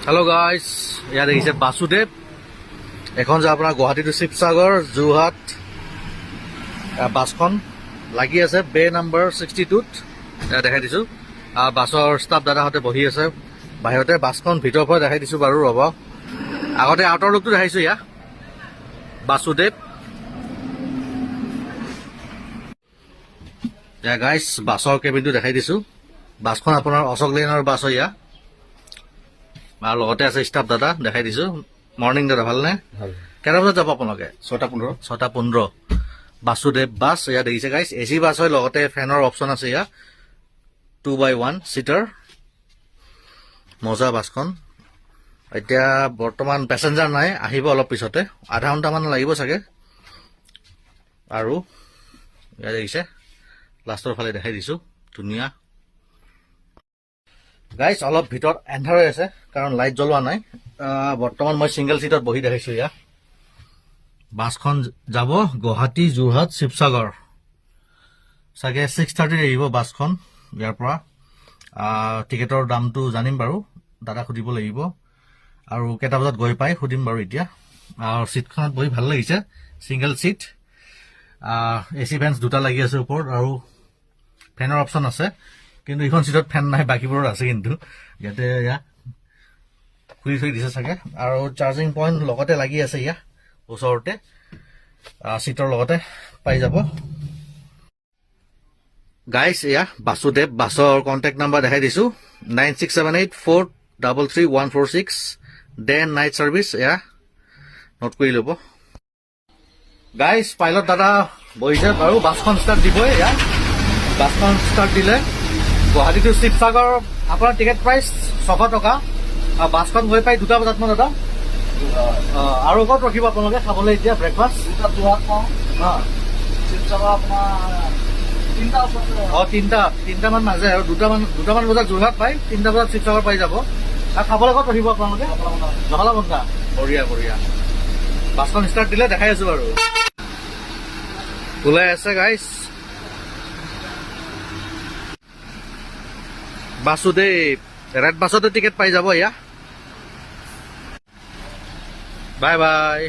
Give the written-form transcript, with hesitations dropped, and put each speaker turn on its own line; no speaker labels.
hello guys यहाँ देखिए बासुदेव এখন যে আপোনাৰ গুৱাহাটী টু শিৱসাগৰ যোৰহাট বাছখন লাগি আছে বে নাম্বাৰ 62ত দেখাই দিছোঁ বাছৰ ষ্টাফ দাদাহঁতে বহি আছে বাহিৰতে বাছখন ভিতৰৰ পৰা দেখাই দিছোঁ বাৰু ৰ'ব আগতে আউটাৰ লুকটো দেখাইছোঁ ইয়াত বাসুদেৱ এতিয়া গাইছ বাছৰ কেবিনটো দেখাই দিছোঁ বাছখন আপোনাৰ অশোক লেনৰ বাছ ইয়াত আৰু লগতে আছে ষ্টাফ দাদা দেখাই দিছোঁ মৰ্নিং দাদা ভালনে কেইটা বজাত যাব আপোনালোকে 6:15 বাসুদেৱ বাছ ইয়াত দেখিছে গাইছ এচি বাছ হয় লগতে ফেনৰ অপশ্যন আছে ইয়াত 2x1 চিটাৰ মজা বাছখন এতিয়া বৰ্তমান পেছেঞ্জাৰ নাই আহিব অলপ পিছতে আধা ঘণ্টামান লাগিব চাগে আৰু ইয়াত দেখিছে লাষ্টৰ ফালে দেখাই দিছোঁ ধুনীয়া গাইছ অলপ ভিতৰত এন্ধাৰ হৈ আছে কাৰণ লাইট জ্বলোৱা নাই বৰ্তমান মই সিংগল সিটত বহি দেখাইছোঁ ইয়াত বাছখন যাব গুৱাহাটী যোৰহাট শিৱসাগৰ চাগে 6:30 আহিব বাছখন ইয়াৰ পৰা টিকেটৰ দামটো জানিম বাৰু দাদা সুধিব লাগিব আৰু কেইটা বজাত গৈ পাই সুধিম বাৰু এতিয়া আৰু সিটখনত বহি ভাল লাগিছে সিংগল সিট এচি ফেন্স দুটা লাগি আছে ওপৰত আৰু ফেনৰ অপশ্যন আছে কিন্তু এইখন সিটত ফেন নাই বাকীবোৰত আছে কিন্তু ইয়াতে ইয়া খুলি থৈ দিছে চাগে আৰু চাৰ্জিং পইণ্ট লগতে লাগি আছে ইয়া ওচৰতে সিটৰ লগতে পাই যাব গাইছ এয়া বাসুদেৱ বাছৰ কণ্টেক্ট নাম্বাৰ দেখাই দিছোঁ 9678433146 ডে এণ্ড নাইট ছাৰ্ভিচ এয়া নোট কৰি ল'ব গাইছ পাইলট দাদা বহিছে বাৰু বাছখন ষ্টাৰ্ট দিবই এয়া বাছখন ষ্টাৰ্ট দিলে গুৱাহাটী টু শিৱসাগৰ আপোনাৰ টিকেট প্ৰাইচ 600 টকা বাছখন গৈ পাই 2টা বজাত ন দাদা আৰু ক'ত ৰখিব আপোনালোকে খাবলৈ এতিয়া ব্ৰেকফাষ্ট
শিৱসাগৰ আপোনাৰ
তিনটামান নাযায় আৰু দুটামান বজাত যোৰহাট পাই 3টা বজাত শিৱসাগৰ পাই যাব আৰু খাবলৈ ক'ত ৰখিব আপোনালোকে জহলাবন্ধা বঢ়িয়া বঢ়িয়া বাছখন ষ্টাৰ্ট দিলে দেখাই আছো বাৰু ওলাই আছে গাইছ বাসুদেৱ ৰেড বাছতে টিকেট পাই যাব এয়া বাই বাই